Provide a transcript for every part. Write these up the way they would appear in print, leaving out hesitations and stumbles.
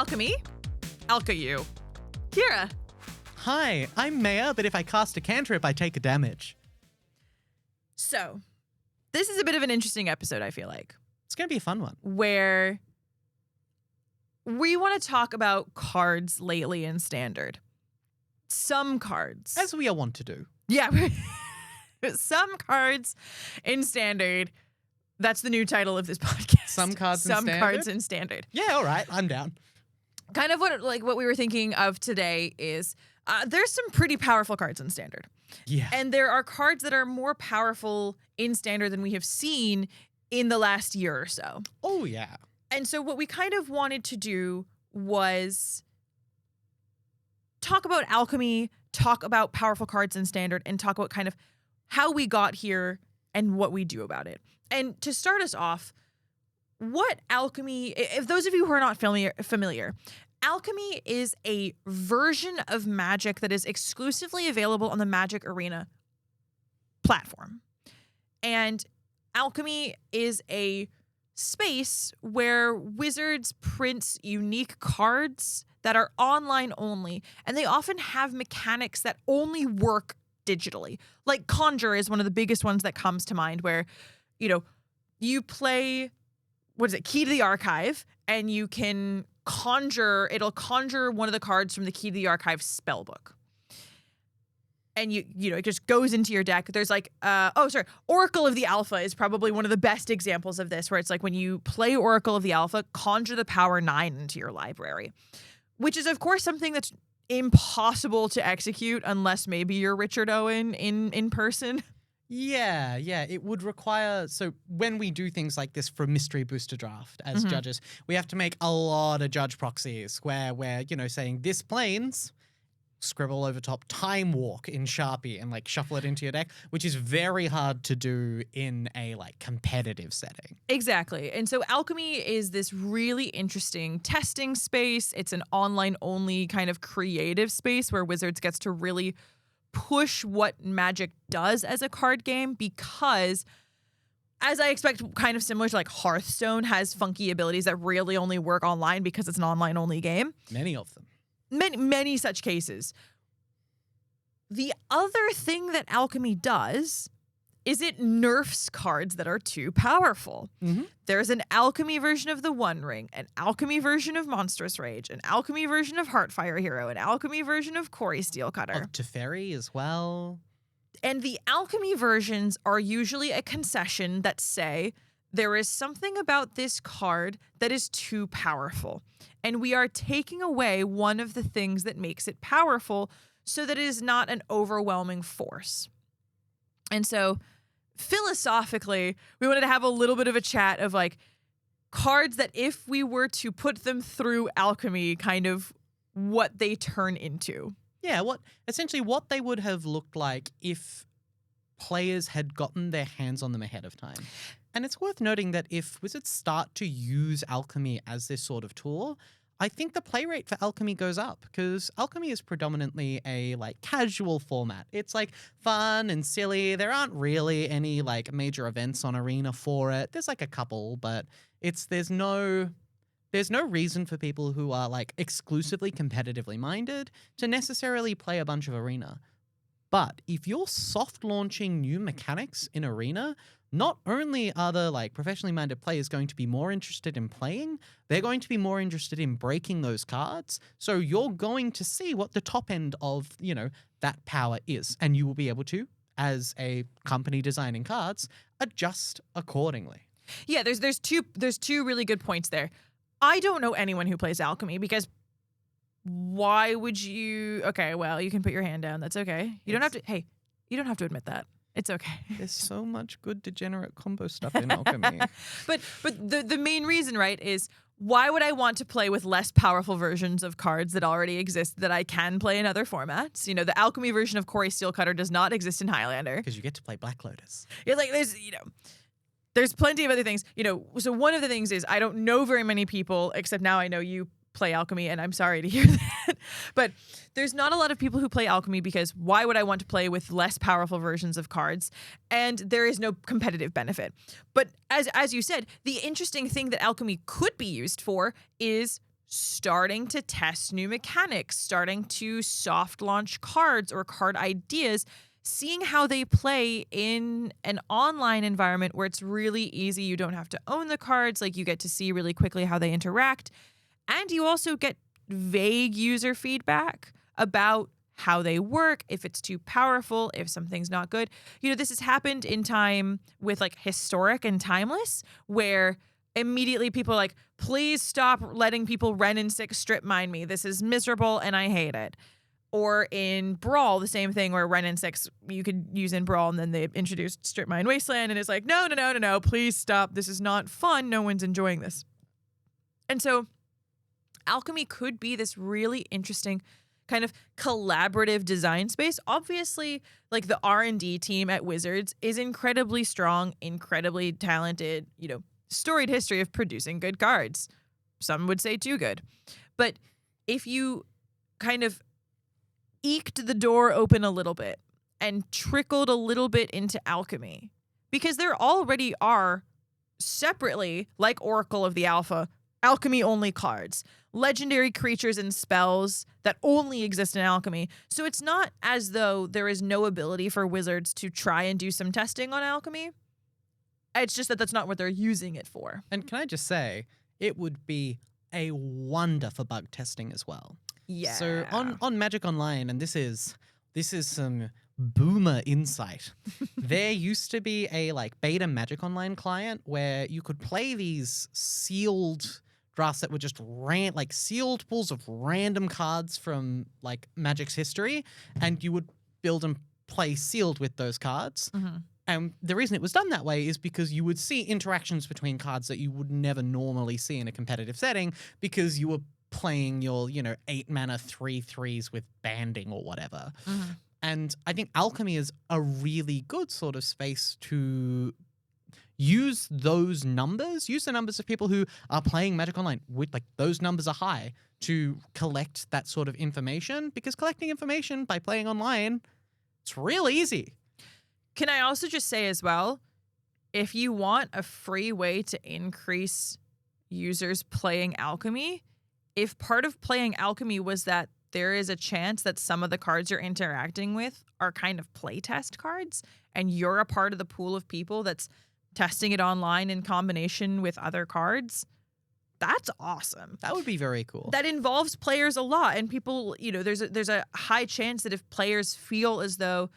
Alchemy, Alche-You. Kira. Hi, I'm Maya, but if I cast a cantrip, I take a damage. So, this is a bit of an interesting episode, I feel like. It's going to be a fun one. Where we want to talk about cards lately in Standard. Some cards. As we all want to do. Yeah. Some cards in Standard. That's the new title of this podcast. Some cards in Standard? Some cards in Standard. Yeah, all right. I'm down. Kind of what we were thinking of today is there's some pretty powerful cards in Standard. Yeah. And there are cards that are more powerful in Standard than we have seen in the last year or so. Oh, yeah. And so what we kind of wanted to do was talk about alchemy, talk about powerful cards in Standard, and talk about kind of how we got here and what we do about it. And to start us off, what alchemy, if those of you who are not familiar, alchemy is a version of Magic that is exclusively available on the Magic Arena platform. And alchemy is a space where Wizards prints unique cards that are online only, and they often have mechanics that only work digitally. Like Conjure is one of the biggest ones that comes to mind, where, you know, you play, Key to the Archive, and you can it'll conjure one of the cards from the Key to the Archive spellbook. And it just goes into your deck. There's Oracle of the Alpha is probably one of the best examples of this, where it's like when you play Oracle of the Alpha, conjure the power 9 into your library, which is of course something that's impossible to execute unless maybe you're Richard Owen in person. Yeah, it would require, so when we do things like this for Mystery Booster Draft as judges, we have to make a lot of judge proxies where we're, saying this planes, scribble over top Time Walk in Sharpie and shuffle it into your deck, which is very hard to do in a competitive setting. Exactly. And so alchemy is this really interesting testing space. It's an online only kind of creative space where Wizards gets to really push what Magic does as a card game, because as I expect, kind of similar to Hearthstone has funky abilities that really only work online because it's an online only game. Many of them. Many such cases. The other thing that alchemy does is it nerfs cards that are too powerful. Mm-hmm. There's an alchemy version of the One Ring, an alchemy version of Monstrous Rage, an alchemy version of Heartfire Hero, an alchemy version of Cori-Steel Cutter. Of Teferi as well. And the alchemy versions are usually a concession that say, there is something about this card that is too powerful, and we are taking away one of the things that makes it powerful so that it is not an overwhelming force. And so philosophically, we wanted to have a little bit of a chat of cards that if we were to put them through alchemy, kind of what they turn into. Yeah, what they would have looked like if players had gotten their hands on them ahead of time. And it's worth noting that if Wizards start to use alchemy as this sort of tool, I think the play rate for alchemy goes up, because alchemy is predominantly a casual format. It's fun and silly. There aren't really any major events on Arena for it. There's a couple, but there's no reason for people who are exclusively competitively minded to necessarily play a bunch of Arena. But if you're soft launching new mechanics in Arena, not only are the professionally minded players going to be more interested in playing, they're going to be more interested in breaking those cards. So you're going to see what the top end of, that power is. And you will be able to, as a company designing cards, adjust accordingly. Yeah, there's two really good points there. I don't know anyone who plays alchemy, because why would you? Okay, well, you can put your hand down. That's okay. You don't have to admit that. It's okay. There's so much good degenerate combo stuff in alchemy. But the main reason, right, is why would I want to play with less powerful versions of cards that already exist that I can play in other formats? The alchemy version of Cori-Steel Cutter does not exist in Highlander. Because you get to play Black Lotus. Yeah, there's plenty of other things. So one of the things is I don't know very many people, except now I know you play alchemy, and I'm sorry to hear that. But there's not a lot of people who play alchemy, because why would I want to play with less powerful versions of cards? And there is no competitive benefit. But as you said, the interesting thing that alchemy could be used for is starting to test new mechanics, starting to soft launch cards or card ideas, seeing how they play in an online environment where it's really easy. You don't have to own the cards. Like, you get to see really quickly how they interact. And you also get vague user feedback about how they work, if it's too powerful, if something's not good. This has happened in time with like Historic and Timeless, where immediately people are like, please stop letting people Ren and 6 strip mine me. This is miserable and I hate it. Or in Brawl, the same thing, where Ren and 6 you could use in Brawl, and then they introduced Strip Mine Wasteland, and it's like, no, please stop. This is not fun. No one's enjoying this. And so Alchemy could be this really interesting kind of collaborative design space. Obviously, like, the R&D team at Wizards is incredibly strong, incredibly talented, storied history of producing good cards. Some would say too good. But if you kind of eked the door open a little bit and trickled a little bit into Alchemy, because there already are separately, like Oracle of the Alpha, Alchemy only cards, legendary creatures and spells that only exist in Alchemy. So it's not as though there is no ability for Wizards to try and do some testing on Alchemy. It's just that that's not what they're using it for. And can I just say, it would be a wonder for bug testing as well. Yeah. So on Magic Online, and this is some boomer insight. There used to be a beta Magic Online client where you could play these sealed drafts that were just sealed pools of random cards from Magic's history, and you would build and play sealed with those cards. Mm-hmm. And the reason it was done that way is because you would see interactions between cards that you would never normally see in a competitive setting, because you were playing your 8 mana 3/3s with banding or whatever. Mm-hmm. And I think Alchemy is a really good sort of space to use those numbers, use the numbers of people who are playing Magic Online with those numbers are high, to collect that sort of information, because collecting information by playing online, it's real easy. Can I also just say as well, if you want a free way to increase users playing Alchemy, if part of playing Alchemy was that there is a chance that some of the cards you're interacting with are kind of playtest cards, and you're a part of the pool of people that's testing it online in combination with other cards, that's awesome. That would be very cool. That involves players a lot, and people, there's a high chance that if players feel as though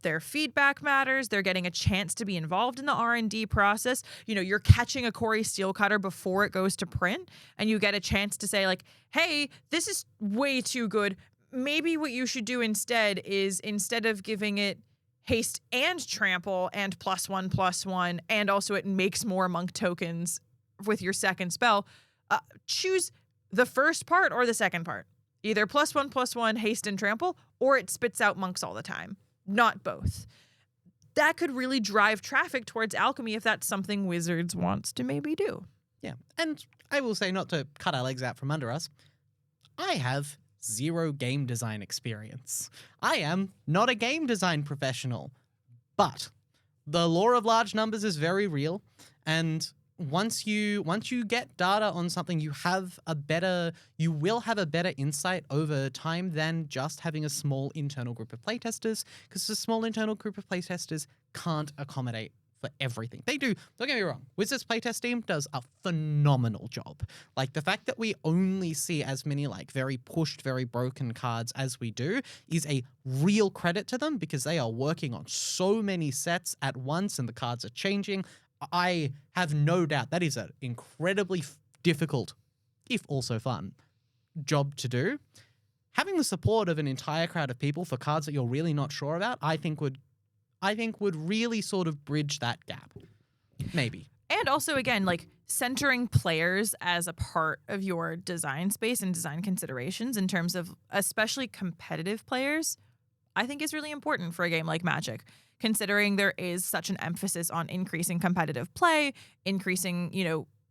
their feedback matters, they're getting a chance to be involved in the R&D process. You're catching a Cori-Steel Cutter before it goes to print, and you get a chance to say hey, this is way too good. Maybe what you should do instead is, instead of giving it haste and trample and +1/+1, and also it makes more monk tokens with your second spell, choose the first part or the second part. Either +1/+1, haste and trample, or it spits out monks all the time. Not both. That could really drive traffic towards Alchemy if that's something Wizards wants to maybe do. Yeah. And I will say, not to cut our legs out from under us, I have 0 game design experience. I am not a game design professional, but the law of large numbers is very real, and once you get data on something, you will have a better insight over time than just having a small internal group of playtesters, because a small internal group of playtesters can't accommodate for everything. They do, don't get me wrong, Wizards playtest team does a phenomenal job. The fact that we only see as many very pushed, very broken cards as we do is a real credit to them, because they are working on so many sets at once and the cards are changing. I have no doubt that is an incredibly difficult, if also fun, job to do. Having the support of an entire crowd of people for cards that you're really not sure about, I think would really sort of bridge that gap. Maybe. And also, again, centering players as a part of your design space and design considerations, in terms of especially competitive players, I think is really important for a game like Magic, considering there is such an emphasis on increasing competitive play, increasing,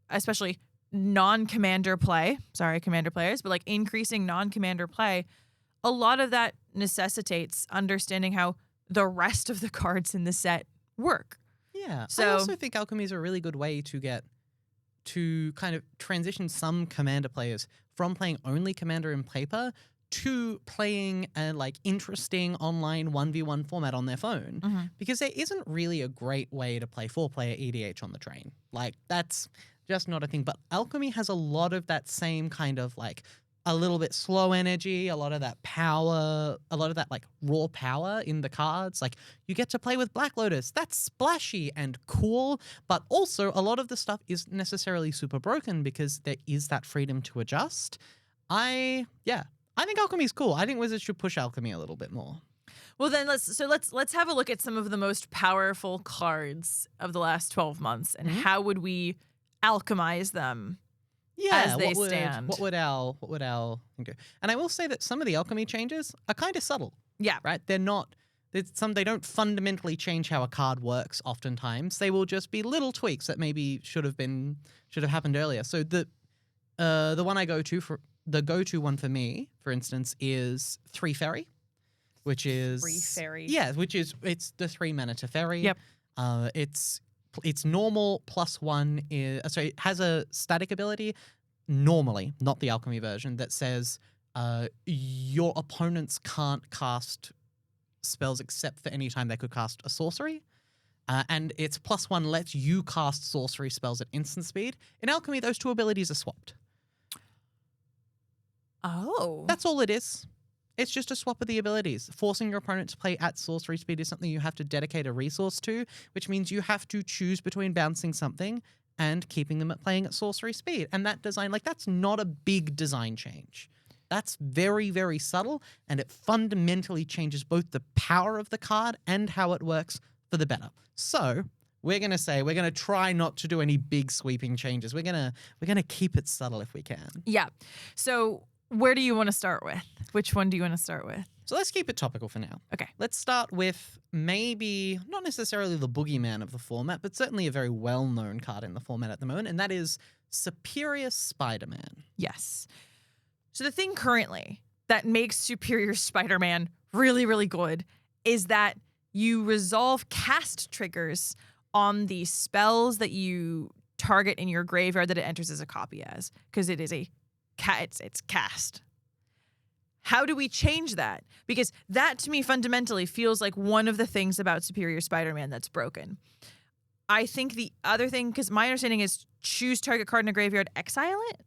especially non-commander play. Sorry, commander players, but increasing non-commander play. A lot of that necessitates understanding how the rest of the cards in the set work. Yeah. So, I also think Alchemy is a really good way to to kind of transition some Commander players from playing only Commander in paper to playing a like interesting online 1v1 format on their phone, because there isn't really a great way to play 4-player EDH on the train. Like, that's just not a thing. But Alchemy has a lot of that same kind of like a little bit slow energy, a lot of that power, a lot of that like raw power in the cards. Like, you get to play with Black Lotus. That's splashy and cool, but also a lot of the stuff isn't necessarily super broken because there is that freedom to adjust. I think Alchemy's cool. I think Wizards should push Alchemy a little bit more. Well, then let's have a look at some of the most powerful cards of the last 12 months and how would we alchemize them as they stand. What would our thing do? And I will say that some of the Alchemy changes are kind of subtle. Yeah. Right? They don't fundamentally change how a card works oftentimes. They will just be little tweaks that maybe should have happened earlier. So the one I go to for the go-to one for me, for instance, is 3 Fairy, which is 3 Fairy. Yeah, it's the 3 mana Teferi. Yep. It's normal +1 so it has a static ability normally, not the Alchemy version, that says your opponents can't cast spells except for any time they could cast a sorcery. And its +1 lets you cast sorcery spells at instant speed. In Alchemy, those two abilities are swapped. Oh. That's all it is. It's just a swap of the abilities. Forcing your opponent to play at sorcery speed is something you have to dedicate a resource to, which means you have to choose between bouncing something and keeping them at playing at sorcery speed. And that design, like, that's not a big design change. That's very, very subtle, and it fundamentally changes both the power of the card and how it works for the better. So we're going to try not to do any big sweeping changes. We're going to keep it subtle if we can. Yeah. So where do you want to start with? Which one do you want to start with? So let's keep it topical for now. Okay. Let's start with maybe not necessarily the boogeyman of the format, but certainly a very well-known card in the format at the moment, and that is Superior Spider-Man. Yes. So the thing currently that makes Superior Spider-Man really, really good is that you resolve cast triggers on the spells that you target in your graveyard that it enters as a copy as, because it is it's cast. How do we change that? Because that, to me, fundamentally feels like one of the things about Superior Spider-Man that's broken. I think the other thing, because my understanding is choose target card in a graveyard, exile it,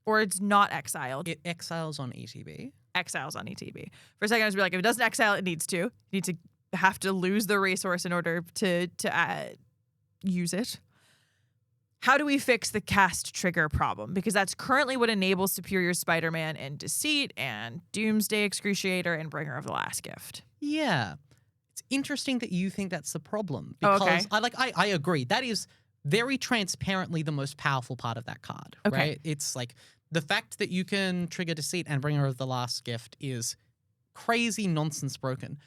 or it's not exiled. It exiles on ETB. Exiles on ETB. For a second, I was like, if it doesn't exile, it needs to. You need to have to lose the resource in order to use it. How do we fix the cast trigger problem? Because that's currently what enables Superior Spider-Man and Deceit and Doomsday Excruciator and Bringer of the Last Gift. Yeah. It's interesting that you think that's the problem. Because I agree. That is very transparently the most powerful part of that card. Okay. Right? It's like the fact that you can trigger Deceit and Bringer of the Last Gift is crazy nonsense broken.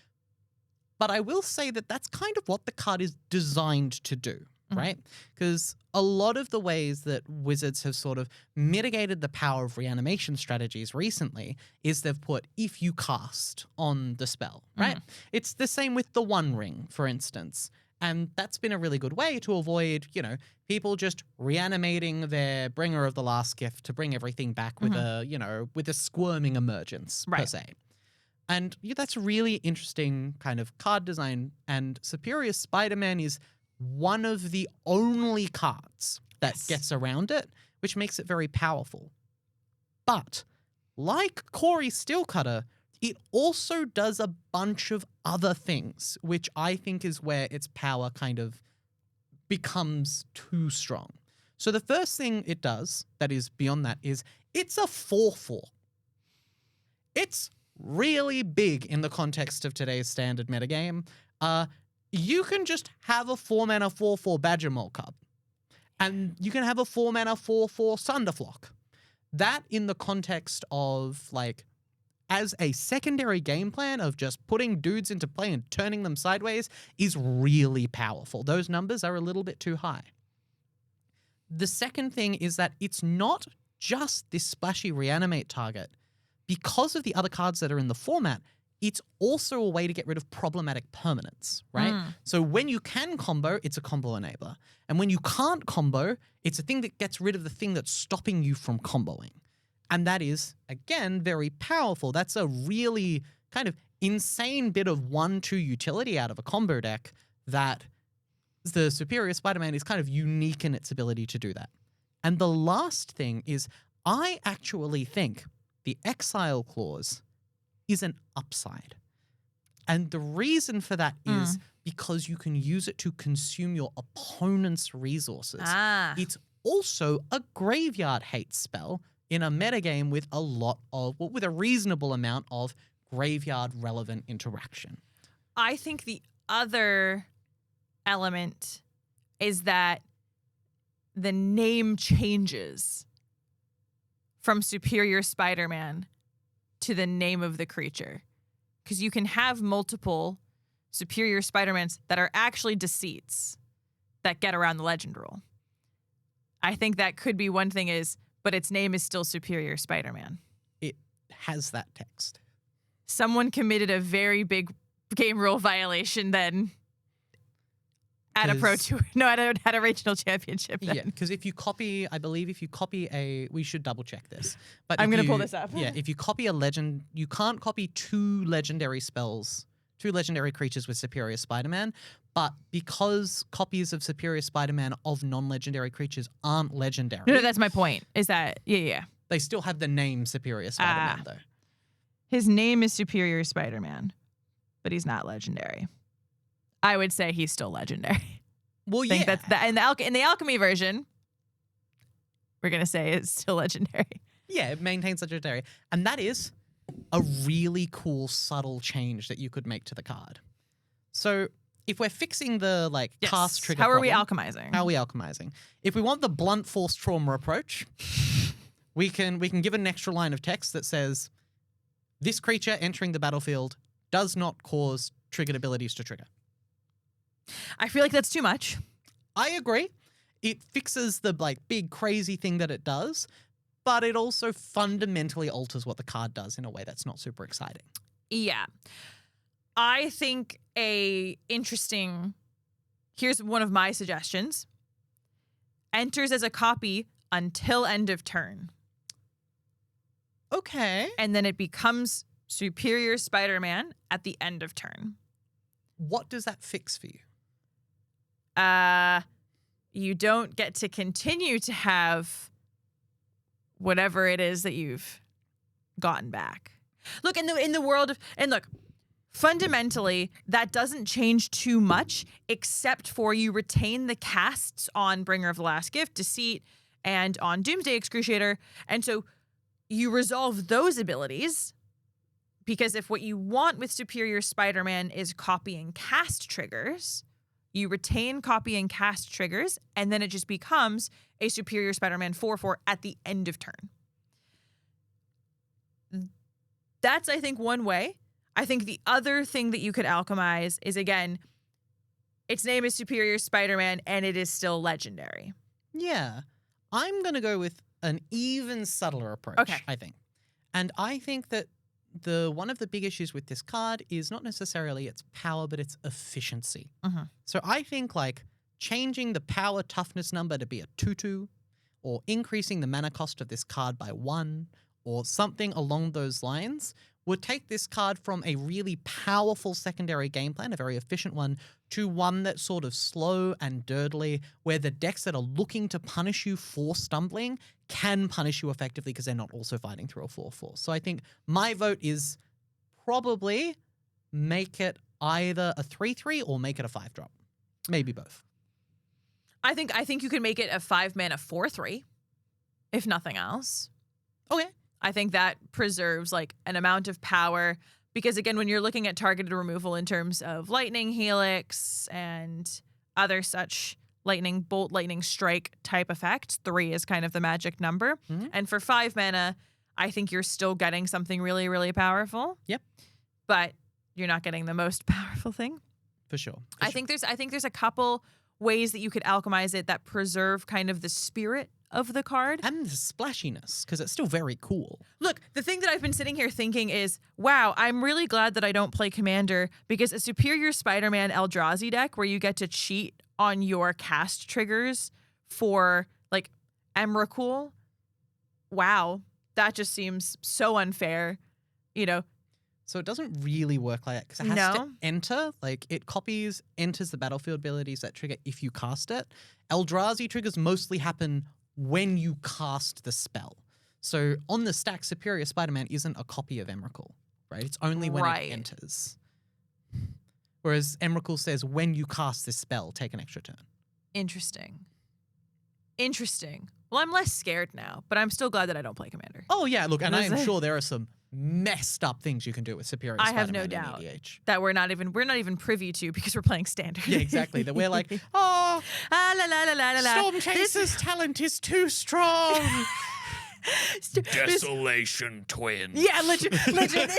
But I will say that that's kind of what the card is designed to do. Right? Because a lot of the ways that Wizards have sort of mitigated the power of reanimation strategies recently is they've put if you cast on the spell, right? It's the same with the One Ring, for instance. And that's been a really good way to avoid, people just reanimating their Bringer of the Last Gift to bring everything back with with a squirming emergence, per se. And that's really interesting kind of card design. And Superior Spider-Man is one of the only cards that gets around it, which makes it very powerful. But like Cori-Steel Cutter, it also does a bunch of other things, which I think is where its power kind of becomes too strong. So the first thing it does that is beyond that is it's a 4/4. It's really big in the context of today's standard metagame. You can just have a 4-mana 4/4 Badger Mole Cub. And you can have a 4-mana 4/4 Sunderflock. That in the context of, like, as a secondary game plan of just putting dudes into play and turning them sideways is really powerful. Those numbers are a little bit too high. The second thing is that it's not just this splashy reanimate target. Because of the other cards that are in the format, it's also a way to get rid of problematic permanents, right? So when you can combo, it's a combo enabler. And when you can't combo, it's a thing that gets rid of the thing that's stopping you from comboing. And that is, again, very powerful. That's a really kind of insane bit of 1-2 utility out of a combo deck that the Superior Spider-Man is kind of unique in its ability to do that. And the last thing is, I actually think the Exile clause is an upside. And the reason for that is because you can use it to consume your opponent's resources. It's also a graveyard hate spell in a metagame with with a reasonable amount of graveyard relevant interaction. I think the other element is that the name changes from Superior Spider-Man to the name of the creature. Because you can have multiple Superior Spider-Mans that are actually deceits that get around the legend rule. I think that could be one thing but its name is still Superior Spider-Man. It has that text. Someone committed a very big game rule violation then at a pro tour. No, at a regional championship then. Yeah, because if you copy, I believe if you copy we should double check this. But I'm going to pull this up. Yeah, if you copy a legend, you can't copy 2 legendary spells, 2 legendary creatures with Superior Spider-Man. But because copies of Superior Spider-Man of non-legendary creatures aren't legendary. No, that's my point. Is that, yeah. They still have the name Superior Spider-Man, though. His name is Superior Spider-Man, but he's not legendary. I would say he's still legendary. Well, I think that's in the Alchemy version, we're going to say it's still legendary. Yeah, it maintains legendary. And that is a really cool, subtle change that you could make to the card. So if we're fixing the cast trigger How are we problem, alchemizing? How are we alchemizing? If we want the blunt force trauma approach, we can give an extra line of text that says, this creature entering the battlefield does not cause triggered abilities to trigger. I feel like that's too much. I agree. It fixes the big crazy thing that it does, but it also fundamentally alters what the card does in a way that's not super exciting. Yeah. I think here's one of my suggestions. Enters as a copy until end of turn. Okay. And then it becomes Superior Spider-Man at the end of turn. What does that fix for you? You don't get to continue to have whatever it is that you've gotten back. Look, in the world of, and look, fundamentally, that doesn't change too much, except for you retain the casts on Bringer of the Last Gift, Deceit, and on Doomsday Excruciator. And so you resolve those abilities, because if what you want with Superior Spider-Man is copy and cast triggers, you retain copy and cast triggers, and then it just becomes a Superior Spider-Man 4/4 at the end of turn. That's, I think, one way. I think the other thing that you could alchemize is, again, its name is Superior Spider-Man, and it is still legendary. Yeah. I'm going to go with an even subtler approach, I think. And I think that one of the big issues with this card is not necessarily its power, but its efficiency. So I think changing the power toughness number to be a 2/2, or increasing the mana cost of this card by 1, or something along those lines would take this card from a really powerful secondary game plan, a very efficient one, to one that's sort of slow and dirtly, where the decks that are looking to punish you for stumbling can punish you effectively because they're not also fighting through a 4/4. So I think my vote is probably make it either a 3/3 or make it a 5-drop. Maybe both. I think you could make it a 5-mana 4/3, if nothing else. Okay. I think that preserves an amount of power, because again, when you're looking at targeted removal in terms of Lightning Helix and other such lightning bolt, lightning strike type effects, 3 is kind of the magic number. And for 5 mana, I think you're still getting something really, really powerful. Yep. But you're not getting the most powerful thing. For sure. I think there's a couple ways that you could alchemize it that preserve kind of the spirit of the card. And the splashiness, because it's still very cool. Look, the thing that I've been sitting here thinking is, wow, I'm really glad that I don't play Commander, because a Superior Spider-Man Eldrazi deck where you get to cheat on your cast triggers for, like, Emrakul, wow, that just seems so unfair, you know. So it doesn't really work like that, because it has to enter. Like, it enters the battlefield abilities that trigger if you cast it. Eldrazi triggers mostly happen when you cast the spell. So on the stack, Superior Spider-Man isn't a copy of Emrakul, right? It's only when it enters. Whereas Emrakul says, when you cast this spell, take an extra turn. Interesting. Well, I'm less scared now, but I'm still glad that I don't play Commander. Oh, yeah, look, and I am sure there are some messed up things you can do with Superior Spider-Man. I have no doubt EDH. that we're not even privy to, because we're playing Standard. Yeah, exactly. That we're like, oh, la la la la la la. Storm Chaser's talent is too strong. Desolation twins. Yeah, legit. Legit.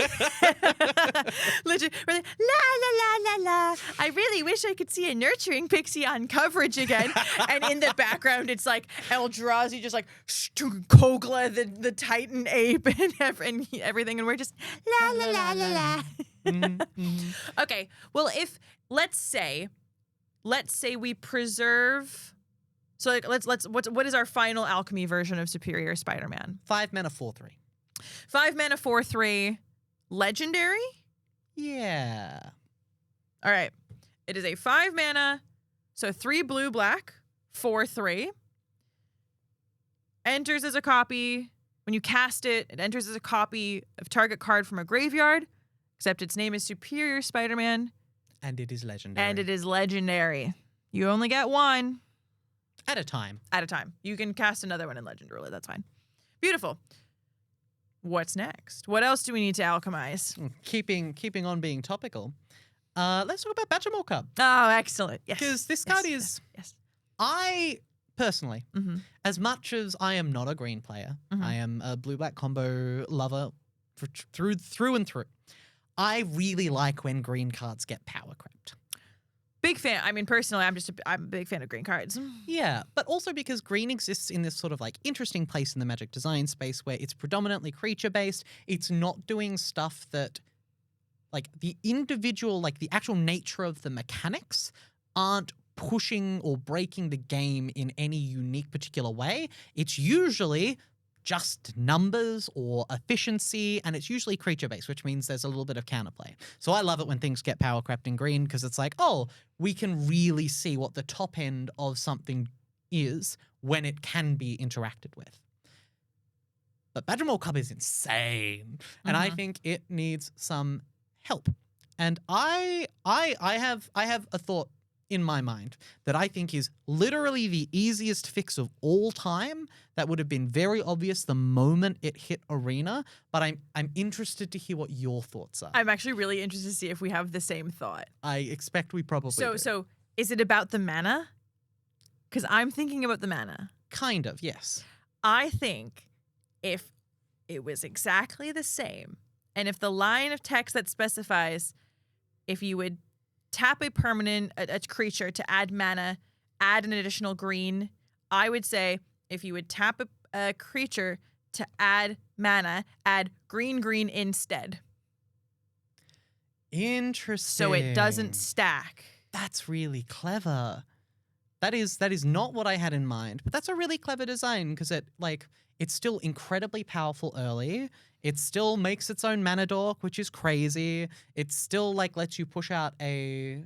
We're like, la la la la la. I really wish I could see a nurturing pixie on coverage again. And in the background, it's like Eldrazi, just like Kogla, the Titan ape, and everything, and we're just la la la la la. Okay. Well, let's say we preserve. So, like, what is our final alchemy version of Superior Spider-Man? 5 mana, 4/3. 5 mana, 4/3, legendary? Yeah. All right. It is a 5 mana, so 3 blue, black, 4/3. Enters as a copy. When you cast it, it enters as a copy of target card from a graveyard, except its name is Superior Spider-Man. And it is legendary. You only get one. At a time. You can cast another one in Legend Ruler. That's fine. Beautiful. What's next? What else do we need to alchemize? Keeping on being topical, let's talk about Badgermore Cub. Oh, excellent. Yes. Because this card is... Yes. I, personally, as much as I am not a green player, I am a blue-black combo lover through and through. I really like when green cards get power crept. Big fan. I mean, personally, I'm a big fan of green cards. Yeah, but also because green exists in this sort of like interesting place in the Magic design space where it's predominantly creature-based. It's not doing stuff that, like, the individual, like the actual nature of the mechanics aren't pushing or breaking the game in any unique particular way. It's usually just numbers or efficiency, and it's usually creature-based, which means there's a little bit of counterplay. So I love it when things get power crept in green, because it's like, oh, we can really see what the top end of something is when it can be interacted with. But Badgermore Cub is insane, and I think it needs some help. And I have a thought in my mind that I think is literally the easiest fix of all time that would have been very obvious the moment it hit Arena, but I'm interested to hear what your thoughts are. I'm actually really interested to see if we have the same thought. I expect we probably do. So is it about the mana? Because I'm thinking about the mana. Kind of, yes. I think if it was exactly the same, and if the line of text that specifies if you would tap a permanent, a creature to add mana, add an additional green, I would say if you would tap a creature to add mana, add green instead. Interesting. So it doesn't stack. That's really clever. That is not what I had in mind, but that's a really clever design because it's still incredibly powerful early. It still makes its own mana dork, which is crazy. It still lets you push out a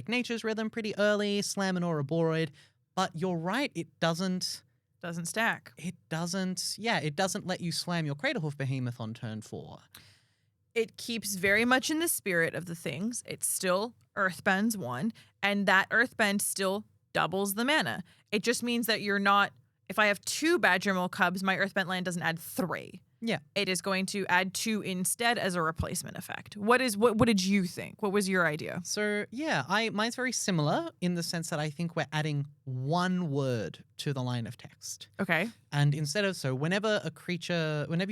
Nature's Rhythm pretty early, slam an Ouroboros. But you're right, it doesn't stack. It doesn't let you slam your Craterhoof Behemoth on turn 4. It keeps very much in the spirit of the things. It still Earthbends 1, and that Earthbend still doubles the mana. It just means that you're not, if I have 2 Badgermole Cubs, my Earthbent land doesn't add 3. Yeah. It is going to add 2 instead as a replacement effect. What did you think? What was your idea? So, yeah, mine's very similar in the sense that I think we're adding 1 word to the line of text. Okay. And instead of, whenever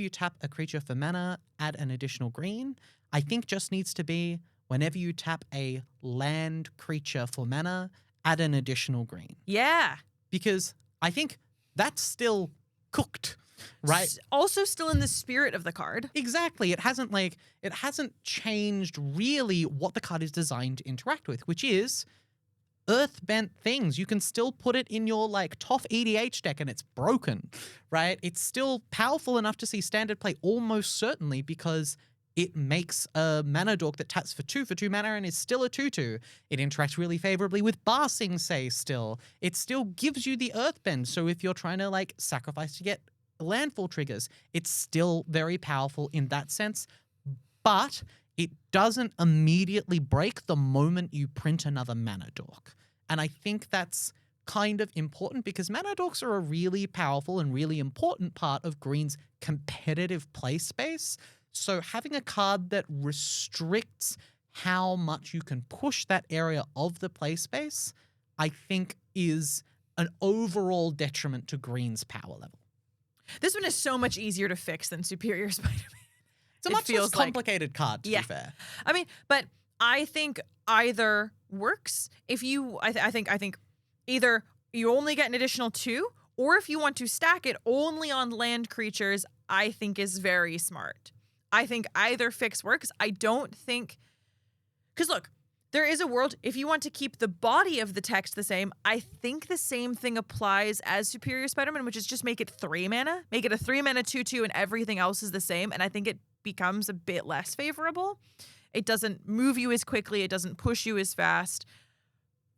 you tap a creature for mana, add an additional green, I think just needs to be whenever you tap a land creature for mana, add an additional green. Yeah. Because I think that's still cooked, right? Also still in the spirit of the card. Exactly. It hasn't changed really what the card is designed to interact with, which is earth-bent things. You can still put it in your top EDH deck and it's broken, right? It's still powerful enough to see standard play almost certainly because it makes a mana dork that taps for 2 mana and is still a 2/2. It interacts really favorably with Bar Sing Se still. It still gives you the earthbend. So if you're trying to sacrifice to get landfall triggers, it's still very powerful in that sense. But it doesn't immediately break the moment you print another mana dork. And I think that's kind of important because mana dorks are a really powerful and really important part of Green's competitive play space. So having a card that restricts how much you can push that area of the play space, I think is an overall detriment to Green's power level. This one is so much easier to fix than Superior Spider-Man. It's a much less complicated card, to be fair. I mean, but I think either works. If you, I think either you only get an additional 2, or if you want to stack it only on land creatures, I think is very smart. I think either fix works. I don't think, because look, there is a world, if you want to keep the body of the text the same, I think the same thing applies as Superior Spider-Man, which is just make it 3 mana. Make it a 3 mana 2/2 and everything else is the same. And I think it becomes a bit less favorable. It doesn't move you as quickly. It doesn't push you as fast.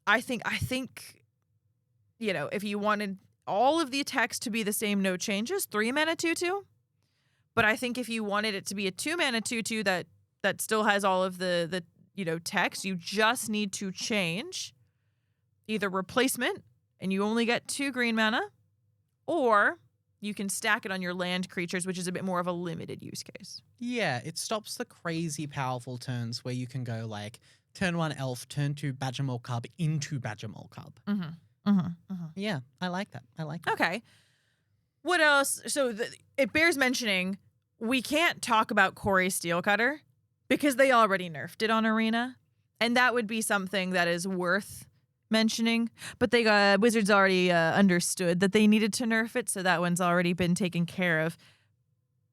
I think, if you wanted all of the text to be the same, no changes, 3 mana 2/2. But I think if you wanted it to be a 2 mana 2/2 that still has all of the text, you just need to change either replacement and you only get 2 green mana, or you can stack it on your land creatures, which is a bit more of a limited use case. Yeah, it stops the crazy powerful turns where you can go turn 1 elf, turn 2 Badger Maul Cub into Badger Maul Cub. Yeah, I like that. Okay. What else? So it bears mentioning, we can't talk about Cori-Steel Cutter because they already nerfed it on Arena, and that would be something that is worth mentioning. But Wizards already understood that they needed to nerf it, so that one's already been taken care of.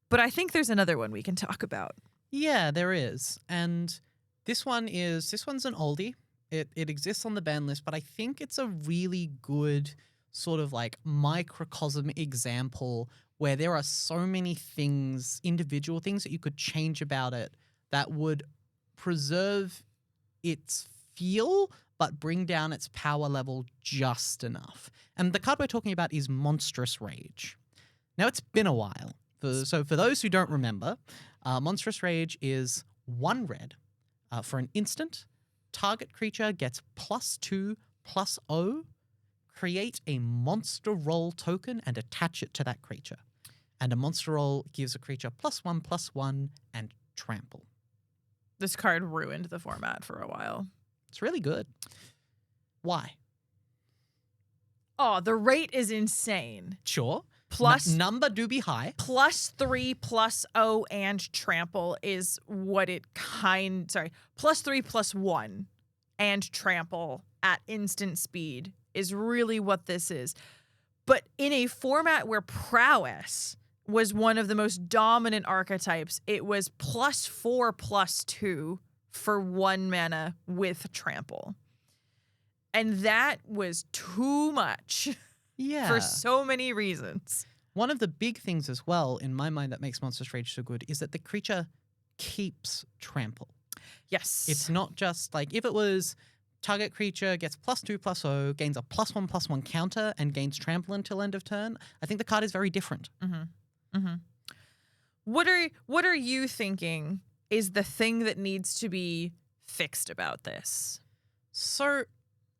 But I think there's another one we can talk about. Yeah, there is, and this one's an oldie. It exists on the ban list, but I think it's a really good sort of microcosm example where there are so many things, individual things that you could change about it that would preserve its feel but bring down its power level just enough. And the card we're talking about is Monstrous Rage. Now, it's been a while. So for those who don't remember, Monstrous Rage is 1 red for an instant. Target creature gets +2/+0. Create a monster roll token and attach it to that creature. And a monster roll gives a creature +1/+1 and trample. This card ruined the format for a while. It's really good. Why? Oh, the rate is insane. Sure. Plus number do be high. +3/+0 and trample is what it +3/+1 and trample at instant speed is really what this is. But in a format where prowess was one of the most dominant archetypes, it was +4/+2 for 1 mana with trample. And that was too much. Yeah. For so many reasons. One of the big things as well, in my mind, that makes Monstrous Rage so good is that the creature keeps trample. Yes. It's not just if it was target creature gets +2/+0, gains a +1/+1 counter, and gains trample until end of turn. I think the card is very different. What are you thinking is the thing that needs to be fixed about this? So,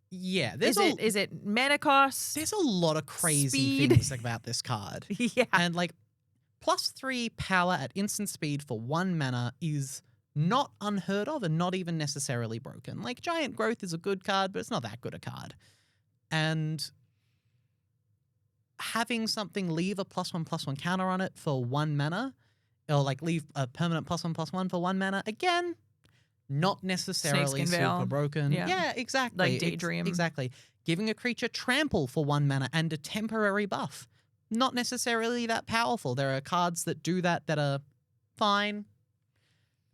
yeah. Is it mana cost? There's a lot of crazy speed? things about this card. Yeah. And +3 power at instant speed for 1 mana is not unheard of and not even necessarily broken. Giant Growth is a good card, but it's not that good a card. And having something leave a +1/+1 counter on it for 1 mana, or leave a permanent +1/+1 for 1 mana, again, not necessarily Snakeskin super Veil. broken. Yeah. Exactly. Daydream. Exactly. Giving a creature trample for 1 mana and a temporary buff. not necessarily that powerful. There are cards that do that are fine.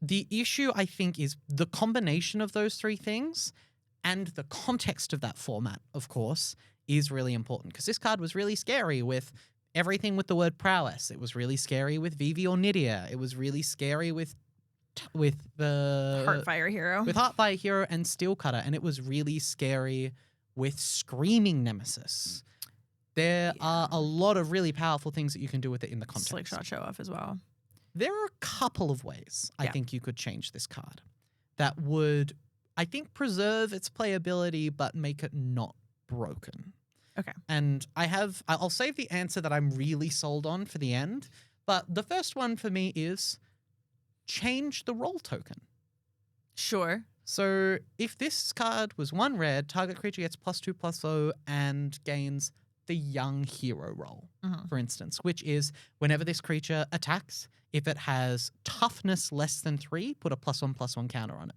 The issue, I think, is the combination of those three things and the context of that format, of course, is really important. Because this card was really scary with everything with the word prowess. It was really scary with Vivi or Nydia. It was really scary with the Heartfire Hero. With Heartfire Hero and Steel Cutter. And it was really scary with Screaming Nemesis. There are a lot of really powerful things that you can do with it in the context. Slickshot Show Off as well. There are a couple of ways I think you could change this card that would, I think, preserve its playability but make it not broken. Okay. And I'll save the answer that I'm really sold on for the end. But the first one for me is change the role token. Sure. So if this card was 1 red, target creature gets +2/+0 and gains the young hero role, for instance, which is whenever this creature attacks, if it has toughness less than 3, put a +1/+1 counter on it.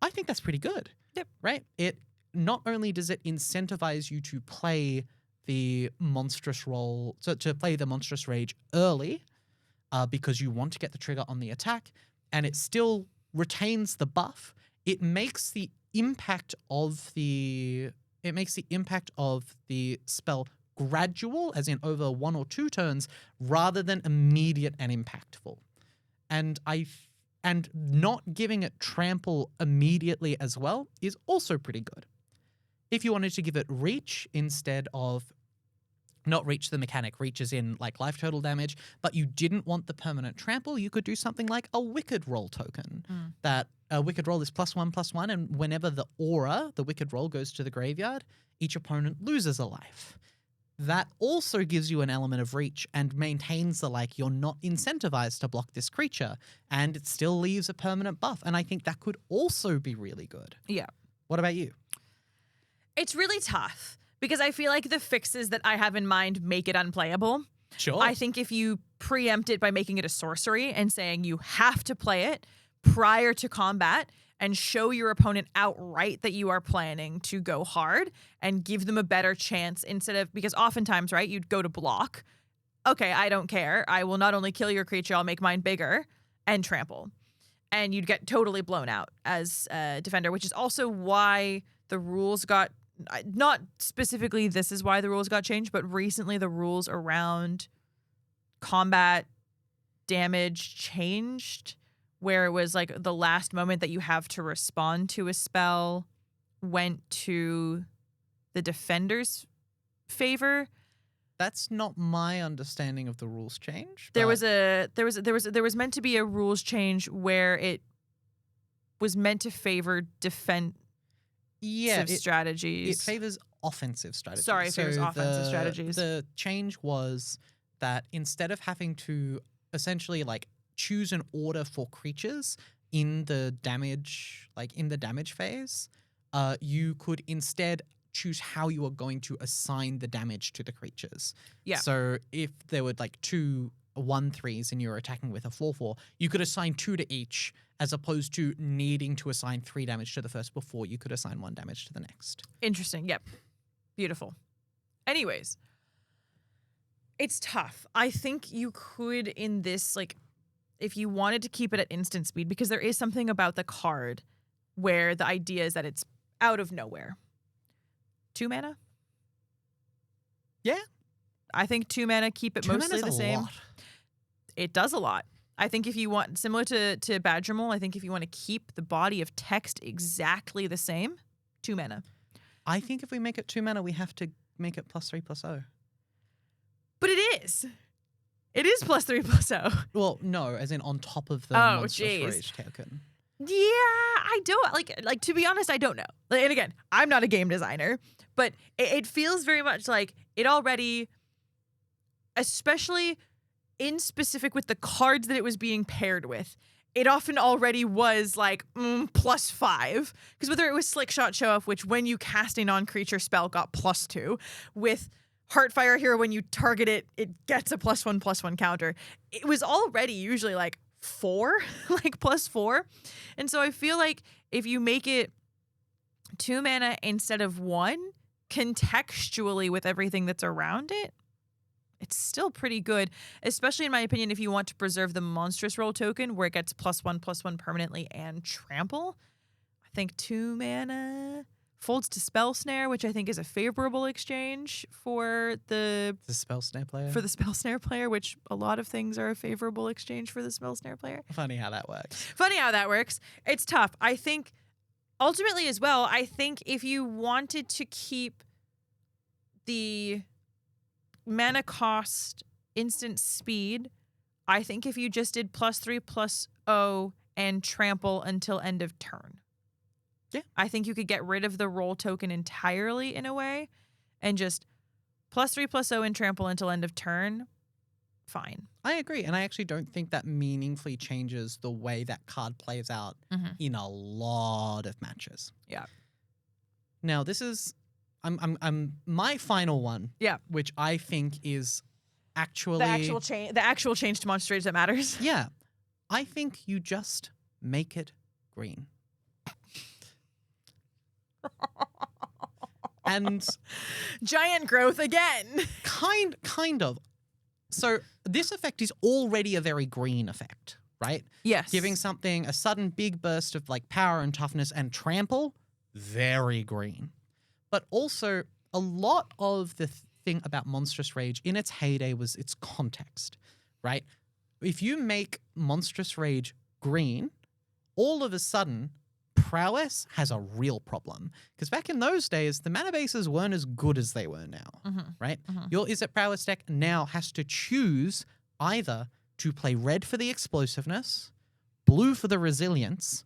I think that's pretty good. Yep. Right? It not only does it incentivize you to play the monstrous role, so to play the monstrous rage early, because you want to get the trigger on the attack, and it still retains the buff. It makes the impact of the spell gradual, as in over 1 or 2 turns, rather than immediate and impactful. And not giving it trample immediately as well is also pretty good. If you wanted to give it reach instead of, not reach the mechanic, reach as in like life total damage, but you didn't want the permanent trample, you could do something like a Wicked Roll token. That a Wicked Roll is +1/+1, and whenever the aura, the Wicked Roll, goes to the graveyard, each opponent loses a life. That also gives you an element of reach and maintains the, like, you're not incentivized to block this creature, and it still leaves a permanent buff. And I think that could also be really good. Yeah. What about you? It's really tough because I feel like the fixes that I have in mind make it unplayable. Sure. I think if you preempt it by making it a sorcery and saying you have to play it prior to combat and show your opponent outright that you are planning to go hard and give them a better chance instead of, because oftentimes, right, you'd go to block. Okay, I don't care. I will not only kill your creature, I'll make mine bigger and trample. And you'd get totally blown out as a defender, which is also why the rules got, not specifically this is why the rules got changed, but recently the rules around combat damage changed, where it was like the last moment that you have to respond to a spell went to the defender's favor. That's not my understanding of the rules change. There was meant to be a rules change where it was meant to favor defensive strategies. It favors offensive strategies. Sorry, it favors offensive strategies. The change was that instead of having to essentially like choose an order for creatures in the damage, like in the damage phase, you could instead choose how you are going to assign the damage to the creatures. Yeah. So if there were like 2 1/3s and you're attacking with a 4/4, you could assign 2 to each, as opposed to needing to assign 3 damage to the first before you could assign 1 damage to the next. Interesting. Yep. Beautiful. Anyways, it's tough. I think you could, in this, like, if you wanted to keep it at instant speed, because there is something about the card where the idea is that it's out of nowhere. 2 mana? Yeah. I think 2 mana, keep it 2 mostly mana's the a same. lot. It does a lot. I think if you want, similar to Badgermole, I think if you want to keep the body of text exactly the same, 2 mana. I think if we make it 2 mana, we have to make it +3/+0. But it is. It is +3/+0. Well, no, as in on top of the Oh, monstrous jeez. rage token. Yeah, I don't like to be honest, I don't know. Like, and again, I'm not a game designer, but it feels very much like it already, especially in specific with the cards that it was being paired with, it often already was like +5. Because whether it was Slickshot Show Off, which when you cast a non-creature spell got +2, with Heartfire Hero, when you target it, it gets a +1/+1 counter. It was already usually like 4, like +4. And so I feel like if you make it 2 mana instead of 1, contextually with everything that's around it, it's still pretty good, especially in my opinion if you want to preserve the monstrous role token where it gets +1/+1 permanently and trample. I think 2 mana folds to Spell Snare, which I think is a favorable exchange for the Spell Snare player. For the Spell Snare player, which a lot of things are a favorable exchange for the Spell Snare player. Funny how that works. Funny how that works. It's tough. I think ultimately as well, I think if you wanted to keep the mana cost instant speed, I think if you just did +3/+0 and trample until end of turn. Yeah. I think you could get rid of the role token entirely in a way and just +3/+0 and trample until end of turn. Fine. I agree. And I actually don't think that meaningfully changes the way that card plays out in a lot of matches. Yeah. Now, this is I'm my final one. Yeah. Which I think is actually the actual change to Monster Rage that matters. Yeah. I think you just make it green. And giant growth again. Kind of. So this effect is already a very green effect, right? Yes. Giving something a sudden big burst of like power and toughness and trample, very green. But also a lot of the thing about Monstrous Rage in its heyday was its context, right? If you make Monstrous Rage green, all of a sudden Prowess has a real problem. Because back in those days, the mana bases weren't as good as they were now, right? Your Izzet Prowess deck now has to choose either to play red for the explosiveness, blue for the resilience,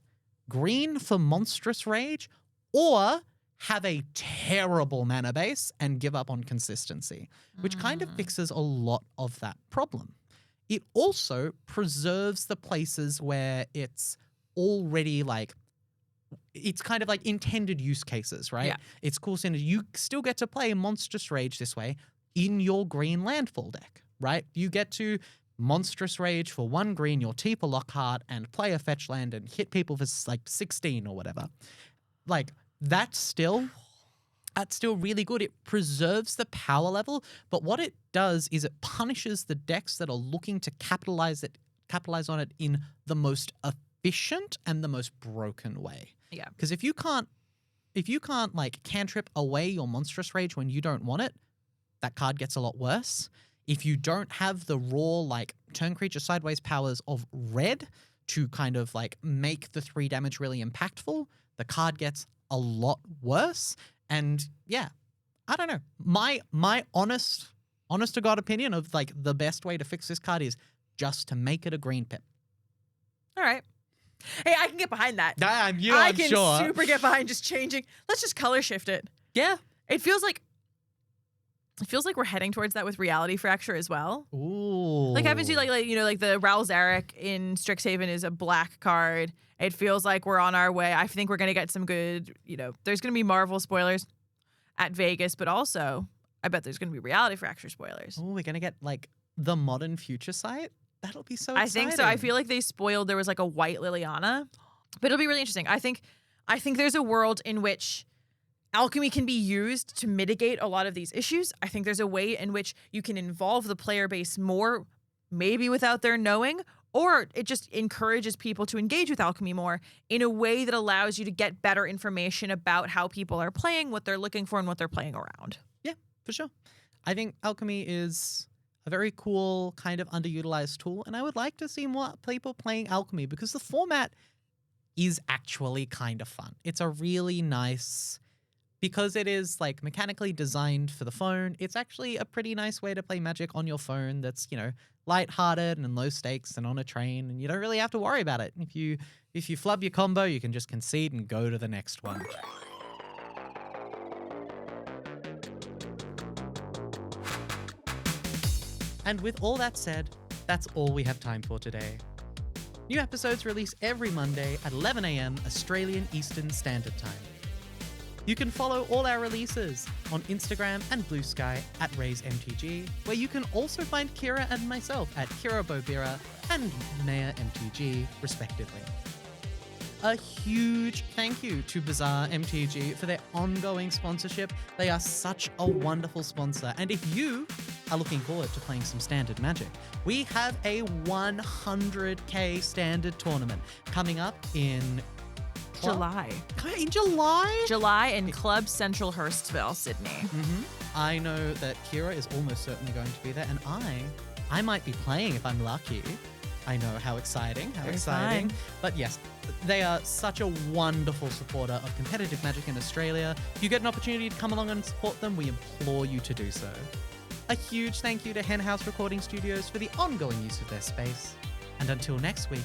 green for Monstrous Rage, or have a terrible mana base and give up on consistency, which kind of fixes a lot of that problem. It also preserves the places where it's already like, it's kind of like intended use cases, right? Yeah. It's cool synergy. You still get to play Monstrous Rage this way in your green landfall deck, right? You get to Monstrous Rage for 1 green, your Teeper Lockhart, and play a fetch land and hit people for like 16 or whatever. Like, that's still really good. It preserves the power level, but what it does is it punishes the decks that are looking to capitalize on it in the most efficient and the most broken way. Yeah. Because if you can't like cantrip away your Monstrous Rage when you don't want it, that card gets a lot worse. If you don't have the raw like turn creature sideways powers of red to kind of like make the 3 damage really impactful, the card gets a lot worse. And yeah, I don't know. My honest to God opinion of like the best way to fix this card is just to make it a green pip. All right. Hey, I can get behind that. I'm sure. I can super get behind just changing. Let's just color shift it. Yeah. It feels like we're heading towards that with Reality Fracture as well. Ooh. Like haven't you like the Raul Zarek in Strixhaven is a black card. It feels like we're on our way. I think we're gonna get some good, there's gonna be Marvel spoilers at Vegas, but also I bet there's gonna be Reality Fracture spoilers. Oh, we're gonna get like the Modern Future site? That'll be so exciting. I think so. I feel like they spoiled there was like a white Liliana. But it'll be really interesting. I think there's a world in which alchemy can be used to mitigate a lot of these issues. I think there's a way in which you can involve the player base more, maybe without their knowing, or it just encourages people to engage with alchemy more in a way that allows you to get better information about how people are playing, what they're looking for, and what they're playing around. Yeah, for sure. I think alchemy is a very cool kind of underutilized tool, and I would like to see more people playing alchemy because the format is actually kind of fun. It's a really nice, because it is like mechanically designed for the phone, it's actually a pretty nice way to play Magic on your phone that's, lighthearted and low stakes and on a train, and you don't really have to worry about it. If you flub your combo, you can just concede and go to the next one. And with all that said, that's all we have time for today. New episodes release every Monday at 11 a.m. Australian Eastern Standard Time. You can follow all our releases on Instagram and Blue Sky at RaiseMTG, where you can also find Kira and myself at Kira Bobira and Naya MTG, respectively. A huge thank you to Bazaar MTG for their ongoing sponsorship. They are such a wonderful sponsor. And if you are looking forward to playing some standard Magic, we have a 100k standard tournament coming up in July. In July? July in Club Central Hurstville, Sydney. I know that Kira is almost certainly going to be there, and I might be playing if I'm lucky. I know, how exciting, how Very exciting. fun. But yes, they are such a wonderful supporter of competitive Magic in Australia. If you get an opportunity to come along and support them, we implore you to do so. A huge thank you to Henhouse Recording Studios for the ongoing use of their space. And until next week,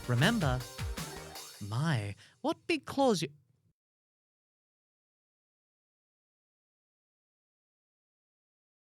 remember, what big claws you...